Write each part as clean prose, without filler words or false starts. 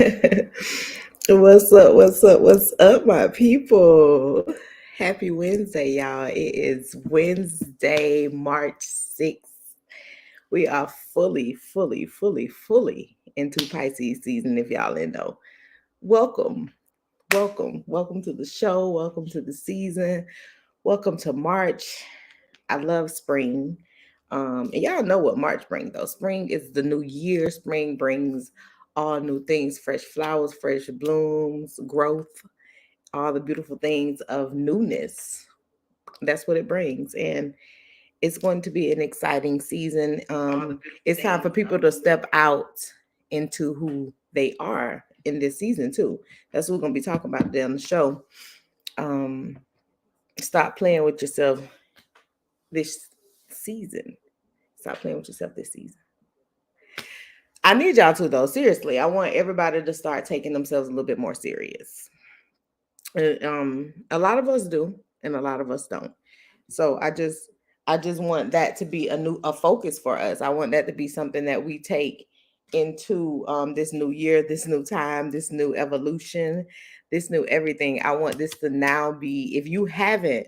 What's up? What's up? What's up, my people? Happy Wednesday, y'all. It is Wednesday, March 6th. We are fully into Pisces season, if y'all didn't know. Welcome, welcome to the show. Welcome to the season. Welcome to March. I love spring. And y'all know what March brings, though. Spring is the new year. Spring brings all new things, fresh flowers, fresh blooms, growth, all the beautiful things of newness. That's what it brings. And it's going to be an exciting season. It's time for people to step out into who they are in this season, too. That's what we're going to be talking about today on the show. Um, Stop playing with yourself this season. Stop playing with yourself this season. I need y'all to, though. Seriously, I want everybody to start taking themselves a little bit more serious. A lot of us do, and a lot of us don't. So I just want that to be a focus for us. I want that to be something that we take into this new year, this new time, this new evolution, this new everything. I want this to now be, if you haven't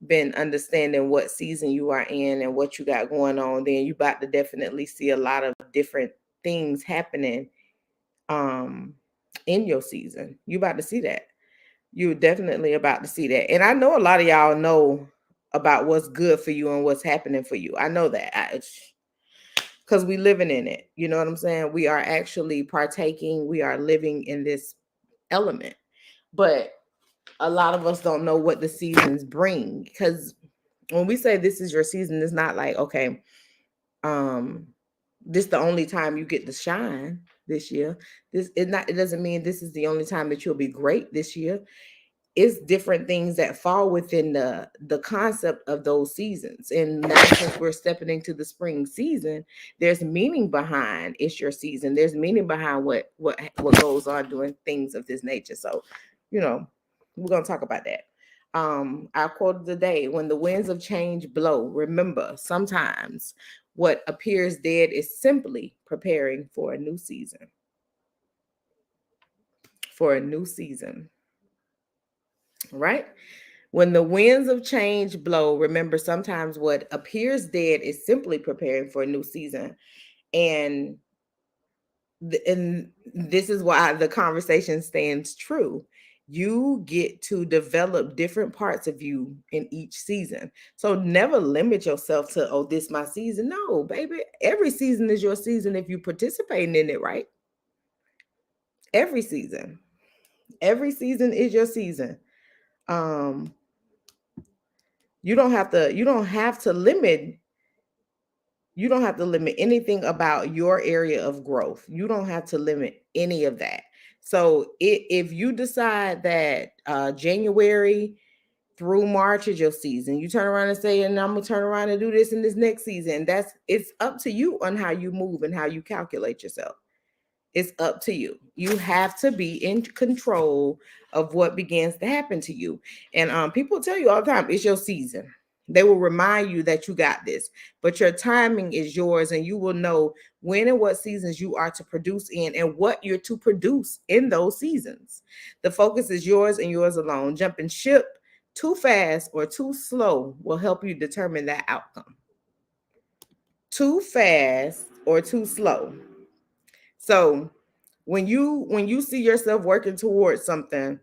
been understanding what season you are in and what you got going on, then you about to definitely see a lot of different things happening um in your season. You about to see that. You're definitely about to see that. And I know a lot of y'all know about what's good for you and what's happening for you. I know that. Because we living in it. You know what I'm saying? We are actually partaking. We are living in this element. But a lot of us don't know what the seasons bring, because when we say this is your season, it's not like, okay, um this the only time you get to shine this year. It doesn't mean this is the only time that you'll be great this year. It's different things that fall within the concept of those seasons. And now, since we're stepping into the spring season, there's meaning behind it's your season. There's meaning behind what goes on doing things of this nature. So, you know, we're gonna talk about that. Our quote of the day: when the winds of change blow, remember, sometimes what appears dead is simply preparing for a new season. For a new season. Right? When the winds of change blow, remember, sometimes what appears dead is simply preparing for a new season. And and this is why the conversation stands true. You get to develop different parts of you in each season. So never limit yourself to, oh, this my season. No, baby. Every season is your season if you're participating in it, right? Every season. Every season is your season. Um, you don't have to limit anything about your area of growth. You don't have to limit any of that. So if you decide that January through March is your season, you turn around and say, and I'm gonna turn around and do this in this next season. It's up to you on how you move and how you calculate yourself. It's up to you. You have to be in control of what begins to happen to you. And people tell you all the time, it's your season. They will remind you that you got this, but your timing is yours, and you will know when and what seasons you are to produce in and what you're to produce in those seasons. The focus is yours and yours alone. Jumping ship too fast or too slow will help you determine that outcome. Too fast or too slow. So when you see yourself working towards something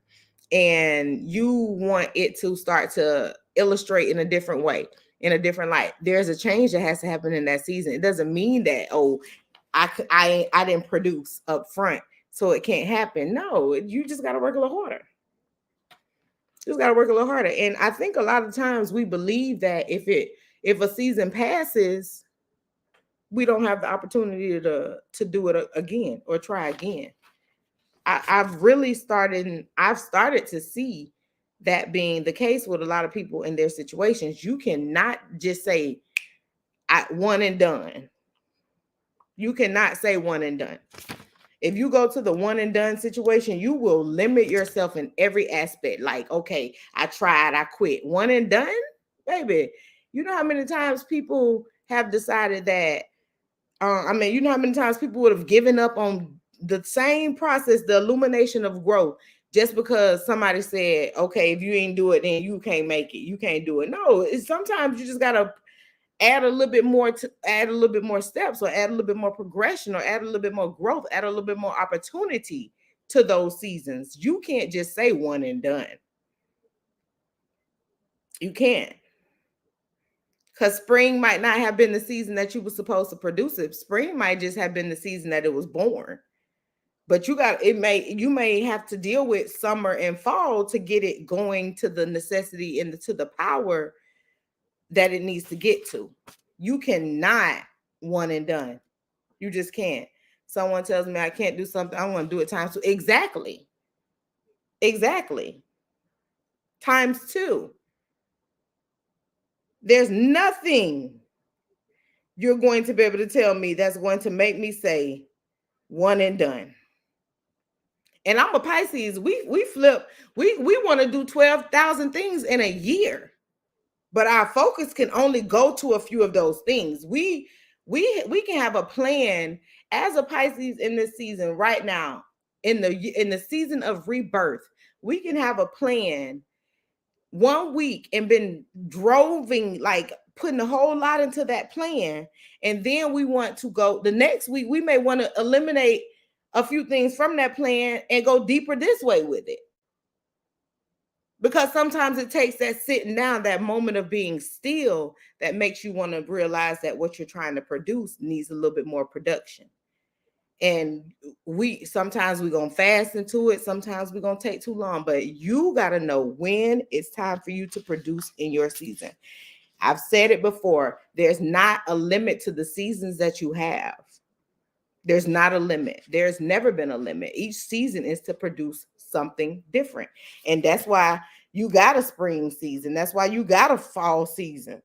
and you want it to start to illustrate in a different way, in a different light, there's a change that has to happen in that season. It doesn't mean that, oh, I didn't produce up front, so it can't happen. No, you just got to work a little harder. You just got to work a little harder. And I think a lot of times we believe that if a season passes, we don't have the opportunity to do it again or try again. I've started to see that being the case with a lot of people in their situations. You cannot just say I one and done. You cannot say one and done. If you go to the one and done situation, you will limit yourself in every aspect. Like, okay, I tried, I quit. One and done, baby. You know how many times people have decided that you know how many times people would have given up on the same process, the illumination of growth. Just because somebody said, okay, if you ain't do it, then you can't make it. You can't do it. No, it's sometimes you just gotta add a little bit more to add a little bit more steps, or add a little bit more progression, or add a little bit more growth, add a little bit more opportunity to those seasons. You can't just say one and done. You can't. Because spring might not have been the season that you were supposed to produce it. Spring might just have been the season that it was born. But you may have to deal with summer and fall to get it going to the necessity and to the power that it needs to get to. You cannot one and done. You just can't. Someone tells me I can't do something, I want to do it times two. Exactly. Times two. There's nothing you're going to be able to tell me that's going to make me say one and done. And I'm a Pisces. We flip. We want to do 12,000 things in a year, but our focus can only go to a few of those things. We can have a plan as a Pisces in this season right now, in the season of rebirth. We can have a plan 1 week and been droving, like putting a whole lot into that plan, and then we want to go the next week. We may want to eliminate a few things from that plan and go deeper this way with it, because sometimes it takes that sitting down, that moment of being still, that makes you want to realize that what you're trying to produce needs a little bit more production. And sometimes we're going to fast into it. Sometimes we're going to take too long, but you got to know when it's time for you to produce in your season. I've said it before. There's not a limit to the seasons that you have. There's not a limit. There's never been a limit. Each season is to produce something different. And that's why you got a spring season. That's why you got a fall season.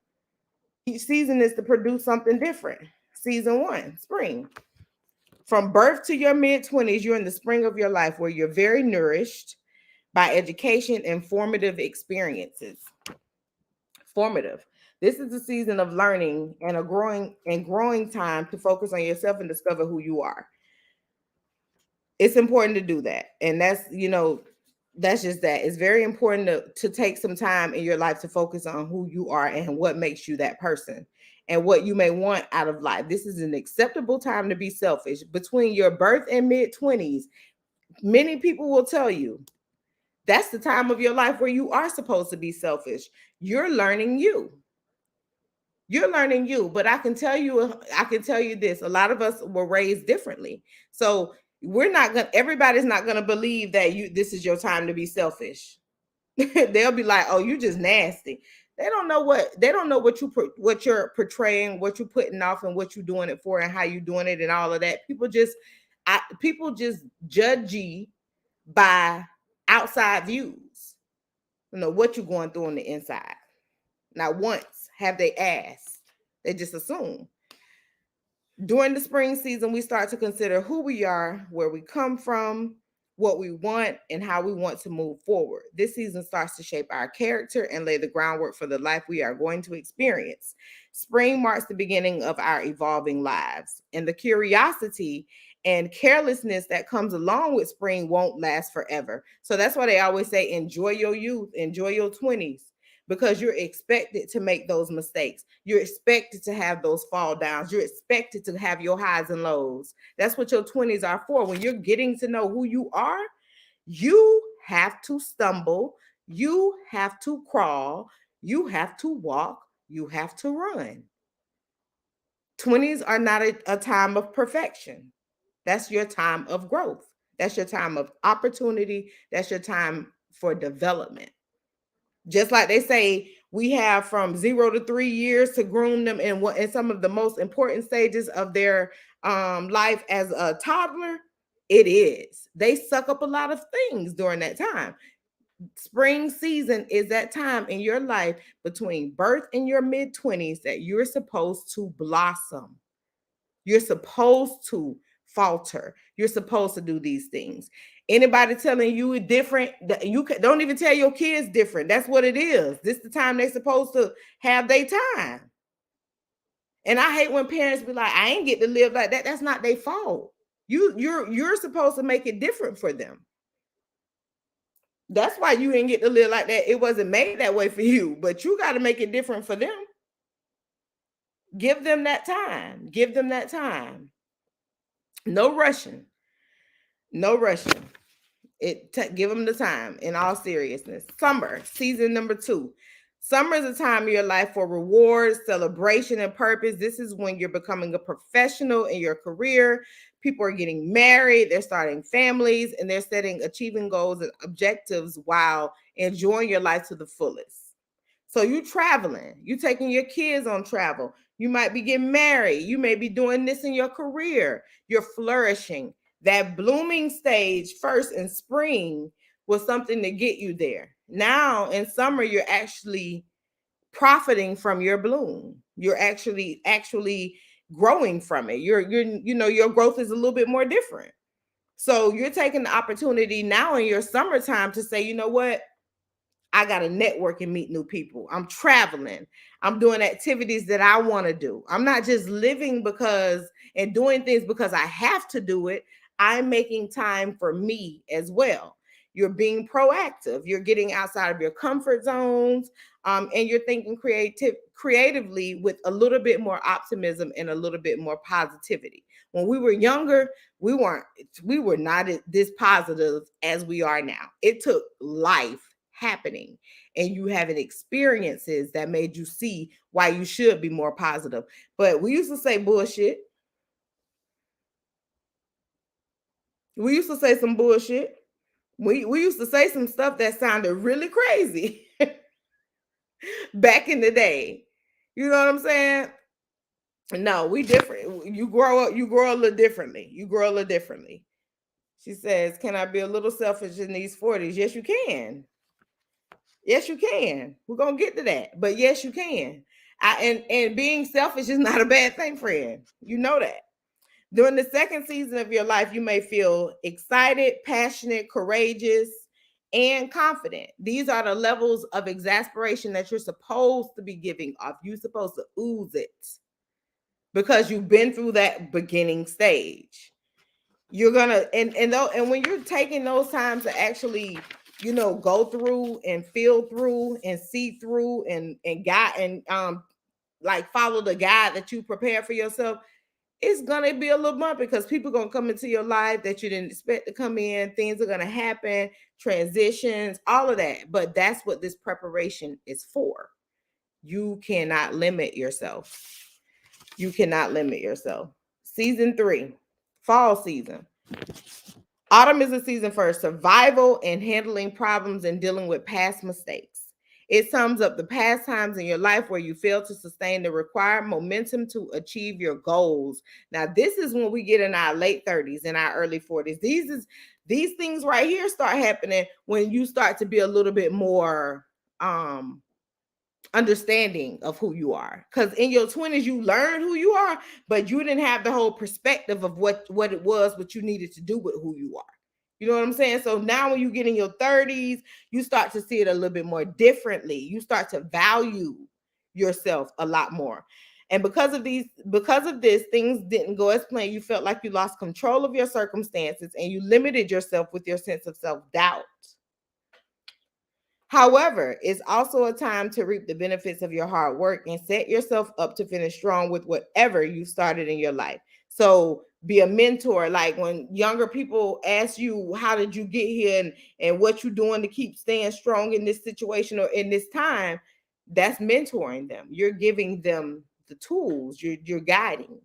Each season is to produce something different. Season 1, spring. From birth to your mid-20s, you're in the spring of your life, where you're very nourished by education and formative experiences. Formative. This is the season of learning and a growing time to focus on yourself and discover who you are. It's important to do that. And that's just that. It's very important to take some time in your life to focus on who you are and what makes you that person, and what you may want out of life. This is an acceptable time to be selfish. Between your birth and mid-20s, many people will tell you that's the time of your life where you are supposed to be selfish. You're learning you. But I can tell you this, a lot of us were raised differently. So everybody's not going to believe that this is your time to be selfish. They'll be like, "Oh, you just nasty." They don't know what you're portraying, what you're putting off, and what you're doing it for, and how you're doing it, and all of that. People just judge you by outside views. What you're going through on the inside. Not once have they asked. They just assume. During the spring season, we start to consider who we are, where we come from, what we want, and how we want to move forward. This season starts to shape our character and lay the groundwork for the life we are going to experience. Spring marks the beginning of our evolving lives, and the curiosity and carelessness that comes along with spring won't last forever. So that's why they always say, enjoy your youth, enjoy your 20s, because you're expected to make those mistakes. You're expected to have those fall downs. You're expected to have your highs and lows. That's what your 20s are for. When you're getting to know who you are, you have to stumble, you have to crawl, you have to walk, you have to run. 20s are not a time of perfection. That's your time of growth. That's your time of opportunity. That's your time for development. Just like they say, we have from 0 to 3 years to groom them in some of the most important stages of their life as a toddler. It is. They suck up a lot of things during that time. Spring season is that time in your life between birth and your mid-20s that you're supposed to blossom. You're supposed to falter. You're supposed to do these things. Anybody telling you different, don't even tell your kids different. That's what it is. This is the time they're supposed to have their time. And I hate when parents be like, I ain't get to live like that. That's not their fault. You're supposed to make it different for them. That's why you didn't get to live like that. It wasn't made that way for you, but you got to make it different for them. Give them that time. Give them that time. No rushing. No rushing. Give them the time. In all seriousness, summer season number 2. Summer is a time of your life for rewards, celebration, and purpose. This is when you're becoming a professional in your career. People are getting married, they're starting families, and they're setting achieving goals and objectives while enjoying your life to the fullest. So you traveling, you taking your kids on travel. You might be getting married. You may be doing this in your career. You're flourishing. That blooming stage first in spring was something to get you there. Now in summer, you're actually profiting from your bloom. You're actually growing from it. Your growth is a little bit more different. So you're taking the opportunity now in your summertime to say, you know what? I got to network and meet new people. I'm traveling. I'm doing activities that I want to do. I'm not just living because and doing things because I have to do it. I'm making time for me as well. You're being proactive. You're getting outside of your comfort zones, and you're thinking creatively with a little bit more optimism and a little bit more positivity. When we were younger, we were not this positive as we are now. It took life happening and you having experiences that made you see why you should be more positive. But we used to say bullshit. We used to say some bullshit. We used to say some stuff that sounded really crazy back in the day. You know what I'm saying? No, we different. You grow up, you grow a little differently. You grow a little differently. She says, "Can I be a little selfish in these 40s?" Yes, you can. Yes, you can. We're gonna get to that, but yes, you can. And being selfish is not a bad thing, friend. You know that. During the second season of your life, you may feel excited, passionate, courageous, and confident. These are the levels of exasperation that you're supposed to be giving off. You're supposed to ooze it because you've been through that beginning stage. You're gonna and when you're taking those times to actually go through and feel through and see through and guide and like follow the guide that you prepare for yourself, it's gonna be a little bumpy because people gonna come into your life that you didn't expect to come in. Things are gonna happen, transitions, all of that. But that's what this preparation is for. You cannot limit yourself. You cannot limit yourself. Season 3, fall season. Autumn is a season for survival and handling problems and dealing with past mistakes. It sums up the past times in your life where you failed to sustain the required momentum to achieve your goals. Now, this is when we get in our late 30s and our early 40s. These things right here start happening when you start to be a little bit more understanding of who you are, because in your 20s you learned who you are, but you didn't have the whole perspective of what it was what you needed to do with who you are. You know what I'm saying? So now when you get in your 30s, you start to see it a little bit more differently. You start to value yourself a lot more. And because of this, things didn't go as planned. You felt like you lost control of your circumstances and you limited yourself with your sense of self-doubt. However, it's also a time to reap the benefits of your hard work and set yourself up to finish strong with whatever you started in your life. So be a mentor. Like when younger people ask you, how did you get here and what you doing to keep staying strong in this situation or in this time, that's mentoring them. You're giving them the tools, you're guiding.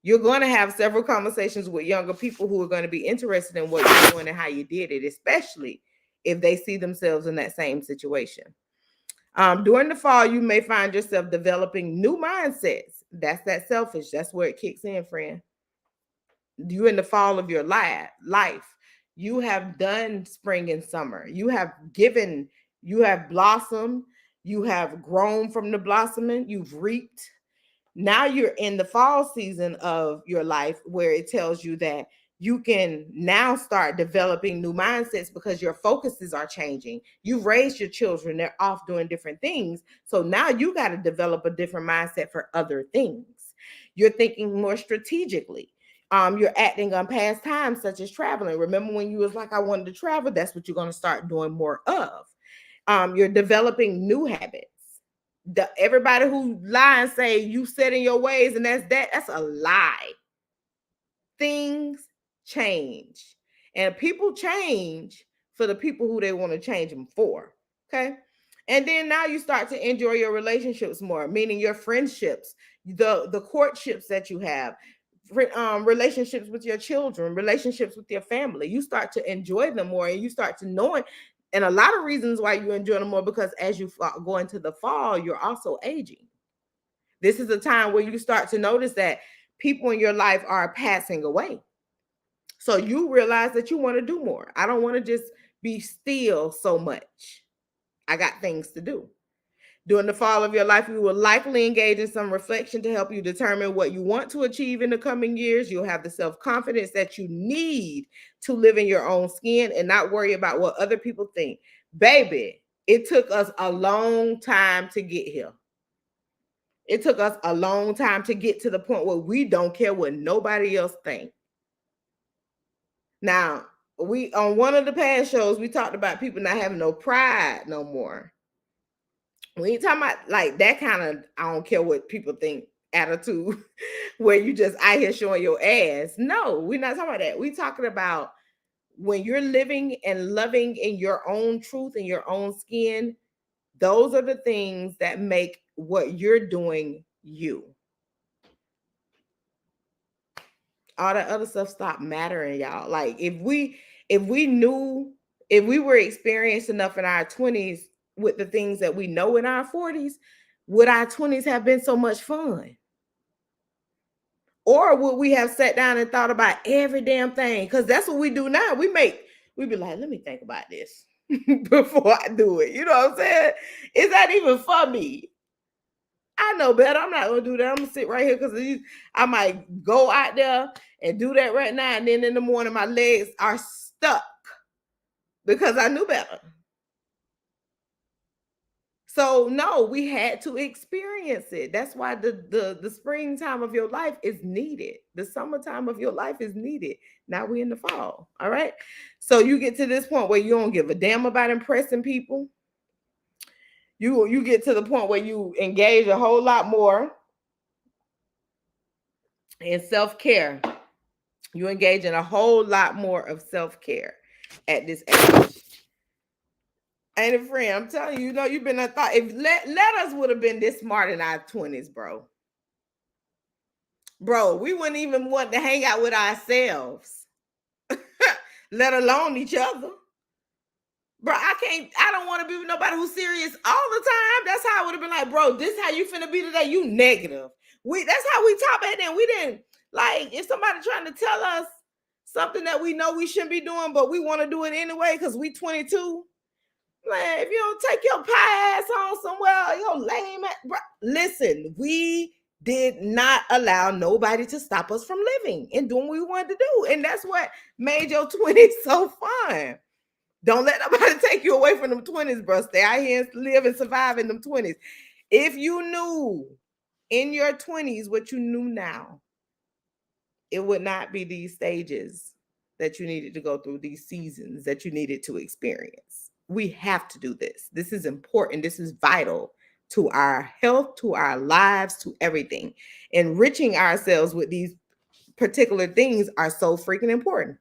You're going to have several conversations with younger people who are going to be interested in what you're doing and how you did it, especially if they see themselves in that same situation. During the fall, you may find yourself developing new mindsets. That's that selfish. That's where it kicks in, friend. You in the fall of your life. You have done spring and summer. You have given, you have blossomed, you have grown from the blossoming, you've reaped. Now you're in the fall season of your life where it tells you that you can now start developing new mindsets because your focuses are changing. You've raised your children, they're off doing different things. So now you got to develop a different mindset for other things. You're thinking more strategically. You're acting on past times, such as traveling. Remember when you was like, I wanted to travel? That's what you're going to start doing more of. You're developing new habits. Everybody who lie and say you set in your ways and that's a lie. Things change, and people change for the people who they want to change them for. Okay. And then now you start to enjoy your relationships more, meaning your friendships, the courtships that you have, relationships with your children, relationships with your family. You start to enjoy them more, and you start to know it. And a lot of reasons why you enjoy them more, because as you go into the fall, you're also aging. This is a time where you start to notice that people in your life are passing away. So you realize that you want to do more. I don't want to just be still so much. I got things to do. During the fall of your life, you will likely engage in some reflection to help you determine what you want to achieve in the coming years. You'll have the self-confidence that you need to live in your own skin and not worry about what other people think. Baby, it took us a long time to get here. It took us a long time to get to the point where we don't care what nobody else thinks. Now, we on one of the past shows, we talked about people not having no pride no more. We ain't talking about like that kind of I don't care what people think attitude where you just out here showing your ass. No, we're not talking about that. We're talking about when you're living and loving in your own truth and your own skin. Those are the things that make what you're doing you. All that other stuff stop mattering, y'all. Like if we knew, if we were experienced enough in our 20s with the things that we know in our 40s, would our 20s have been so much fun? Or would we have sat down and thought about every damn thing? Because that's what we do now. We be like, let me think about this before I do it. You know what I'm saying? Is that even for me? I know better. I'm not gonna do that. I'm gonna sit right here because I might go out there and do that right now, and then in the morning my legs are stuck because I knew better. So no, we had to experience it. That's why the springtime of your life is needed. The summertime of your life is needed. Now we in the fall. All right. So you get to this point where you don't give a damn about impressing people. You get to the point where you engage a whole lot more in self-care. You engage in a whole lot more of self-care at this age. Ain't it, friend? I'm telling you, you've been a thought. If let us would have been this smart in our 20s, bro. Bro, we wouldn't even want to hang out with ourselves, let alone each other. Bro, I don't want to be with nobody who's serious all the time. That's how I would have been like, bro, this how you finna be today. You negative. That's how we talk back then. We didn't like if somebody trying to tell us something that we know we shouldn't be doing, but we want to do it anyway because we 22. Man, if you don't take your pie ass on somewhere, your lame ass, bro. Listen, we did not allow nobody to stop us from living and doing what we wanted to do. And that's what made your 20s so fun. Don't let nobody take you away from them 20s, bro. Stay out here and live and survive in them 20s. If you knew in your 20s what you knew now, it would not be these stages that you needed to go through, these seasons that you needed to experience. We have to do this. This is important. This is vital to our health, to our lives, to everything. Enriching ourselves with these particular things are so freaking important.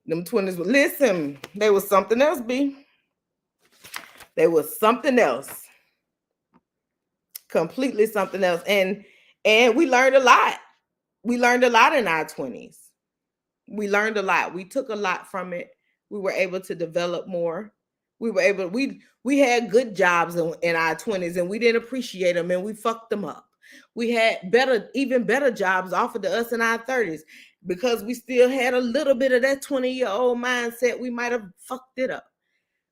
Them 20s, listen, they was something else, B. They was something else. Completely something else. And we learned a lot. We learned a lot in our 20s. We learned a lot. We took a lot from it. We were able to develop more. We had good jobs in our 20s and we didn't appreciate them and we fucked them up. We had even better jobs offered to us in our 30s because we still had a little bit of that 20-year-old mindset. We might have fucked it up.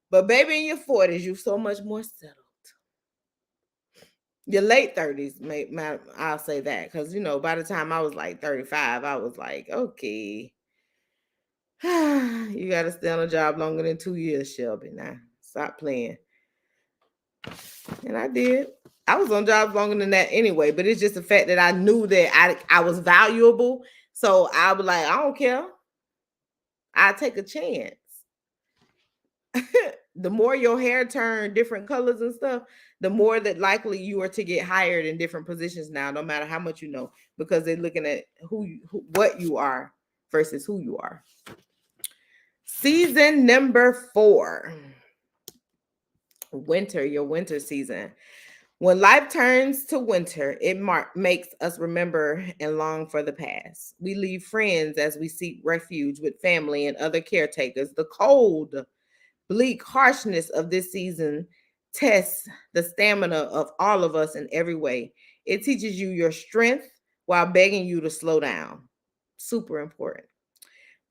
But baby, in your 40s, you're so much more settled. Your late 30s, I'll say that because, by the time I was like 35, I was like, okay, you got to stay on a job longer than 2 years, Shelby. Now, stop playing. And I did. I was on jobs longer than that anyway, but it's just the fact that I knew that I was valuable. So I was like, I don't care. I take a chance. The more your hair turn different colors and stuff, the more that likely you are to get hired in different positions now, no matter how much you know, because they're looking at what you are versus who you are. Season number 4, winter, your winter season. When life turns to winter, it makes us remember and long for the past. We leave friends as we seek refuge with family and other caretakers. The cold, bleak harshness of this season tests the stamina of all of us in every way. It teaches you your strength while begging you to slow down. Super important.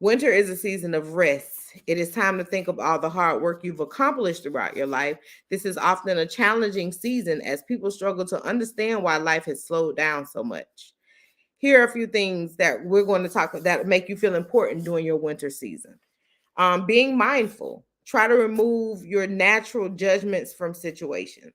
Winter is a season of rest. It is time to think of all the hard work you've accomplished throughout your life. This is often a challenging season as people struggle to understand why life has slowed down so much. Here are a few things that we're going to talk about that make you feel important during your winter season. Being mindful. Try to remove your natural judgments from situations.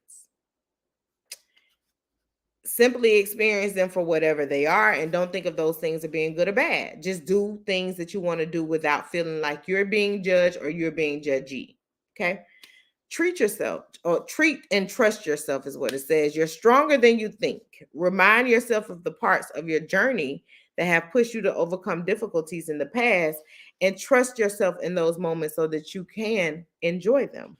Simply experience them for whatever they are and don't think of those things as being good or bad. Just do things that you want to do without feeling like you're being judged or you're being judgy. Okay. Treat yourself, or treat and trust yourself is what it says. You're stronger than you think. Remind yourself of the parts of your journey that have pushed you to overcome difficulties in the past and trust yourself in those moments so that you can enjoy them.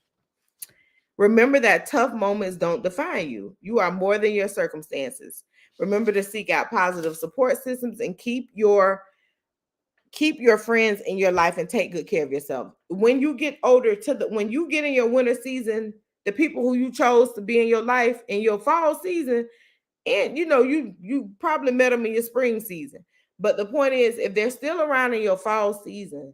Remember that tough moments don't define you. You are more than your circumstances. Remember to seek out positive support systems and keep your friends in your life and take good care of yourself. When you get older, when you get in your winter season, the people who you chose to be in your life in your fall season, and you probably met them in your spring season. But the point is, if they're still around in your fall season,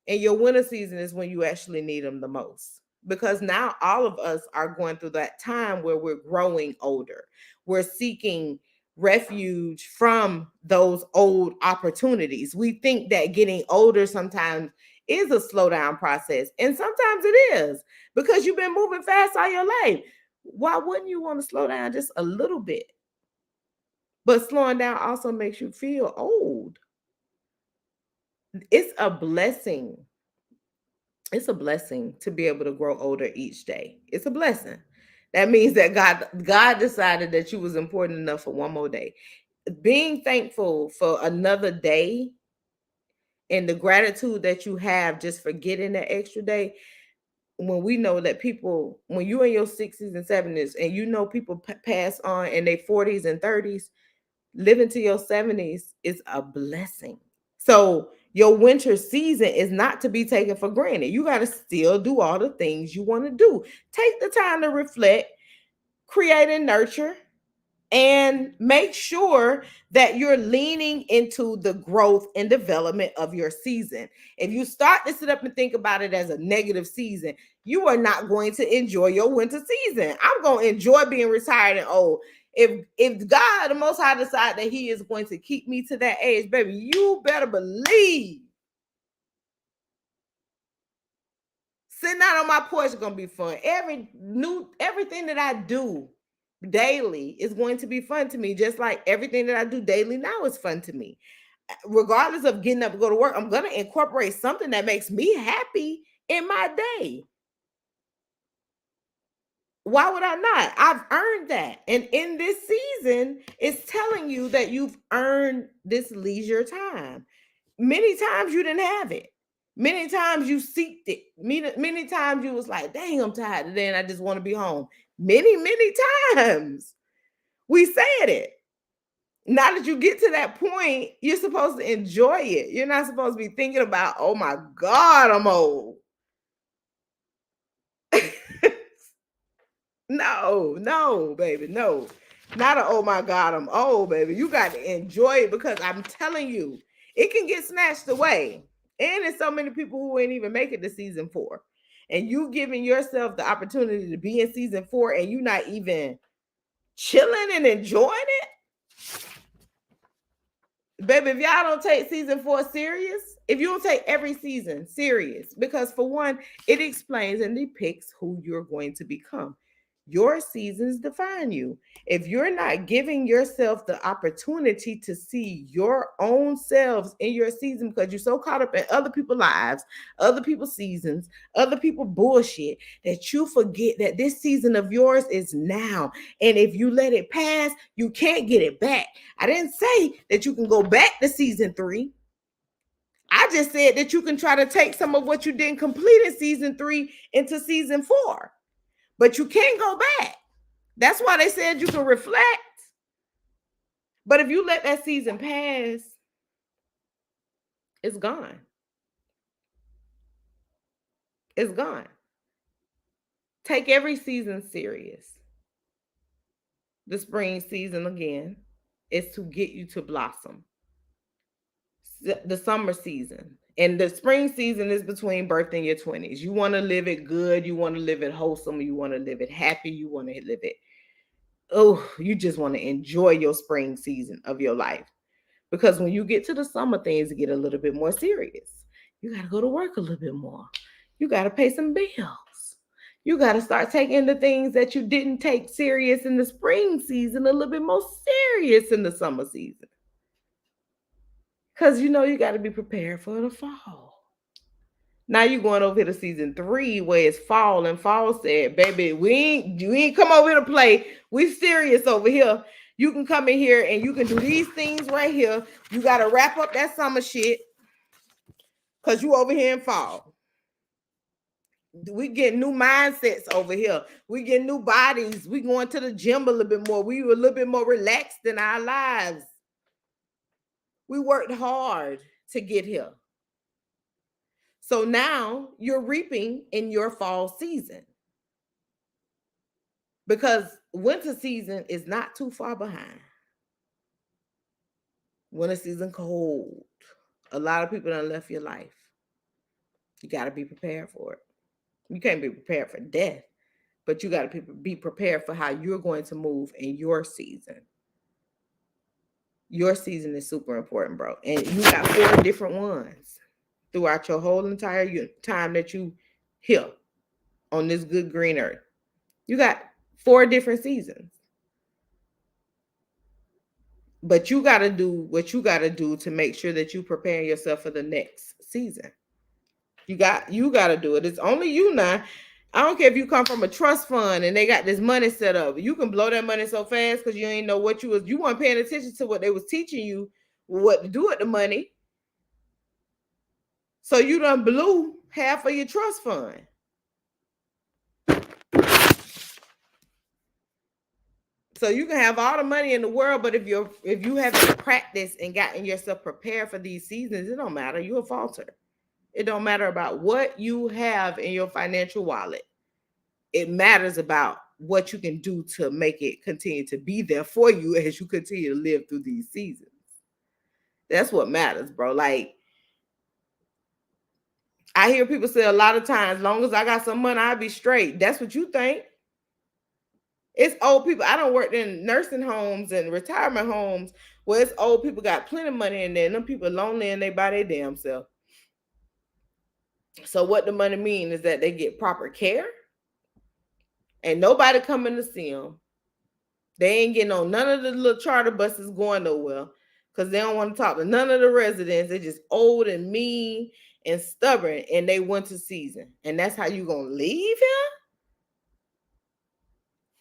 and your winter season is when you actually need them the most. Because now all of us are going through that time where we're growing older. We're seeking refuge from those old opportunities. We think that getting older sometimes is a slowdown process. And sometimes it is because you've been moving fast all your life. Why wouldn't you want to slow down just a little bit? But slowing down also makes you feel old. It's a blessing. It's a blessing to be able to grow older each day. It's a blessing. That means that God decided that you was important enough for one more day. Being thankful for another day and the gratitude that you have just for getting that extra day. When we know that people, when you're in your 60s and 70s and you know people pass on in their 40s and 30s, living to your 70s is a blessing. So your winter season is not to be taken for granted. You got to still do all the things you want to do. Take the time to reflect, create and nurture, and make sure that you're leaning into the growth and development of your season. If you start to sit up and think about it as a negative season, you are not going to enjoy your winter season. I'm going to enjoy being retired and old. If God, the Most High, decide that He is going to keep me to that age, baby, you better believe sitting out on my porch is gonna be fun. Everything that I do daily is going to be fun to me, just like everything that I do daily now is fun to me. Regardless of getting up to go to work, I'm gonna incorporate something that makes me happy in my day. Why would I not? I've earned that. And in this season, it's telling you that you've earned this leisure time. Many times you didn't have it. Many times you seeked it. Many times you was like, dang, I'm tired today and I just want to be home. Many times we said it. Now that you get to that point, you're supposed to enjoy it. You're not supposed to be thinking about, oh my God, I'm old. No, baby, no. Not a oh my God, I'm old, baby. You got to enjoy it because I'm telling you, it can get snatched away. And there's so many people who ain't even make it to season 4. And you giving yourself the opportunity to be in season 4 and you not even chilling and enjoying it. Baby, if y'all don't take season 4 serious, if you don't take every season serious, because for one, it explains and depicts who you're going to become. Your seasons define you. If you're not giving yourself the opportunity to see your own selves in your season because you're so caught up in other people's lives, other people's seasons, other people's bullshit, that you forget that this season of yours is now. And if you let it pass, you can't get it back. I didn't say that you can go back to season 3. I just said that you can try to take some of what you didn't complete in season 3 into season 4, but you can't go back. That's why they said you can reflect. But if you let that season pass, it's gone. It's gone. Take every season serious. The spring season, again, is to get you to blossom. The summer season and the spring season is between birth and your 20s. You want to live it good. You want to live it wholesome. You want to live it happy. You want to live it, you just want to enjoy your spring season of your life. Because when you get to the summer, things get a little bit more serious. You got to go to work a little bit more. You got to pay some bills. You got to start taking the things that you didn't take serious in the spring season a little bit more serious in the summer season. Because you got to be prepared for the fall. Now you're going over here to season 3 where it's fall, and fall said, baby, you ain't come over here to play. We serious over here. You can come in here and you can do these things right here. You got to wrap up that summer shit because you over here in fall. We get new mindsets over here. We get new bodies. We going to the gym a little bit more. We were a little bit more relaxed in our lives. We worked hard to get here. So now you're reaping in your fall season because winter season is not too far behind. Winter season cold. A lot of people done left your life. You got to be prepared for it. You can't be prepared for death, but you got to be prepared for how you're going to move in your season. Your season is super important, bro. And you got 4 different ones throughout your whole entire time that you here on this good green earth. You got 4 different seasons. But you got to do what you got to do to make sure that you prepare yourself for the next season. You got to do it. It's only you now. I don't care if you come from a trust fund and they got this money set up. You can blow that money so fast because you ain't know what you weren't paying attention to what they was teaching you what to do with the money. So you done blew half of your trust fund. So you can have all the money in the world, but if you haven't practiced and gotten yourself prepared for these seasons, it don't matter. You'll falter. It don't matter about what you have in your financial wallet. It matters about what you can do to make it continue to be there for you as you continue to live through these seasons. That's what matters, bro. Like, I hear people say a lot of times, as long as I got some money, I'll be straight. That's what you think. It's old people. I don't work in nursing homes and retirement homes where it's old people got plenty of money in there. And them people lonely and they by their damn self. So what the money mean is that they get proper care. And nobody coming to see them. They ain't getting on none of the little charter buses going nowhere because they don't want to talk to none of the residents. They're just old and mean and stubborn in their winter season. And that's how you going to leave here?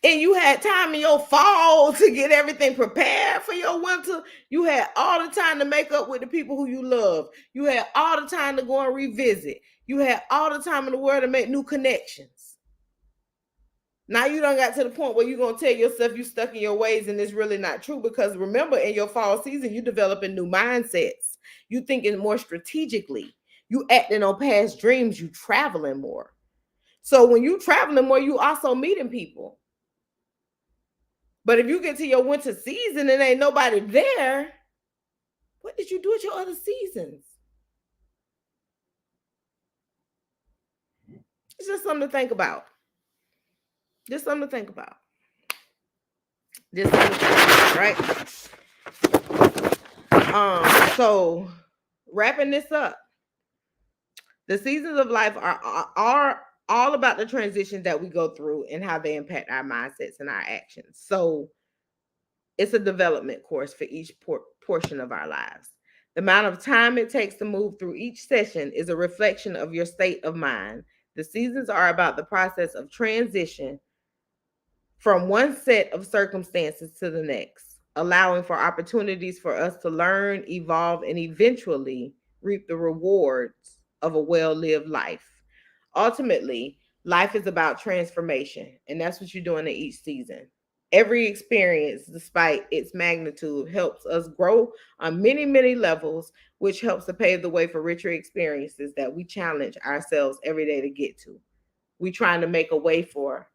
And you had time in your fall to get everything prepared for your winter. You had all the time to make up with the people who you love. You had all the time to go and revisit. You had all the time in the world to make new connections. Now you done got to the point where you're going to tell yourself you stuck in your ways and it's really not true because remember in your fall season, you developing new mindsets. You thinking more strategically. You acting on past dreams. You traveling more. So when you traveling more, you also meeting people. But if you get to your winter season and ain't nobody there, what did you do at your other seasons? It's just something to think about. Just something to think about. Just something to think about, right? So wrapping this up, the seasons of life are all about the transitions that we go through and how they impact our mindsets and our actions. So it's a development course for each portion of our lives. The amount of time it takes to move through each session is a reflection of your state of mind. The seasons are about the process of transition from one set of circumstances to the next, allowing for opportunities for us to learn, evolve, and eventually reap the rewards of a well lived life. Ultimately, life is about transformation, and that's what you're doing in each season. Every experience, despite its magnitude, helps us grow on many, many levels, which helps to pave the way for richer experiences that we challenge ourselves every day to get to. We trying to make a way for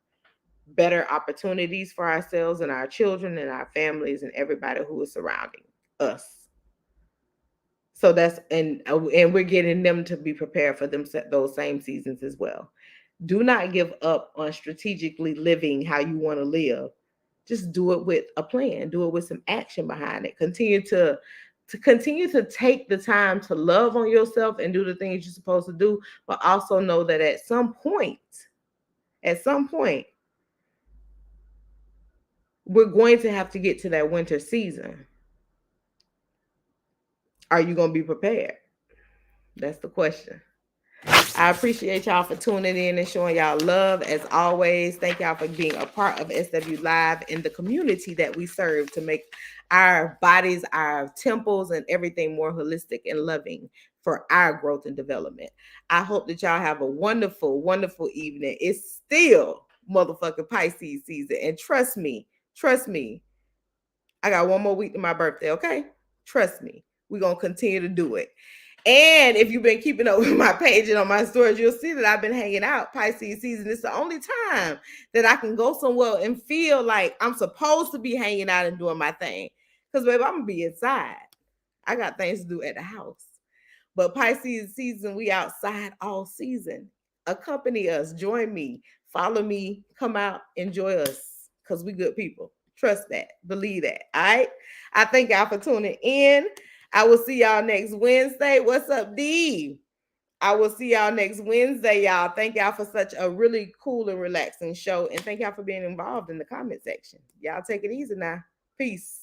better opportunities for ourselves and our children and our families and everybody who is surrounding us. So that's and we're getting them to be prepared for them those same seasons as well. Do not give up on strategically living how you want to live. Just do it with a plan. Do it with some action behind it. Continue to take the time to love on yourself and do the things you're supposed to do, but also know that at some point, we're going to have to get to that winter season. Are you going to be prepared? That's the question. I appreciate y'all for tuning in and showing y'all love as always. Thank y'all for being a part of SW Live and the community that we serve to make our bodies, our temples, and everything more holistic and loving for our growth and development. I hope that y'all have a wonderful, wonderful evening. It's still motherfucking Pisces season. And trust me, I got one more week to my birthday, okay? Trust me. We're going to continue to do it. And if you've been keeping up with my page and on my stories, you'll see that I've been hanging out Pisces season. It's the only time that I can go somewhere and feel like I'm supposed to be hanging out and doing my thing. Because, baby, I'm going to be inside. I got things to do at the house. But Pisces season, we outside all season. Accompany us. Join me. Follow me. Come out. Enjoy us. Because we good people. Trust that. Believe that. All right? I thank y'all for tuning in. I will see y'all next Wednesday. What's up, D? I will see y'all next Wednesday, y'all. Thank y'all for such a really cool and relaxing show. And thank y'all for being involved in the comment section. Y'all take it easy now. Peace.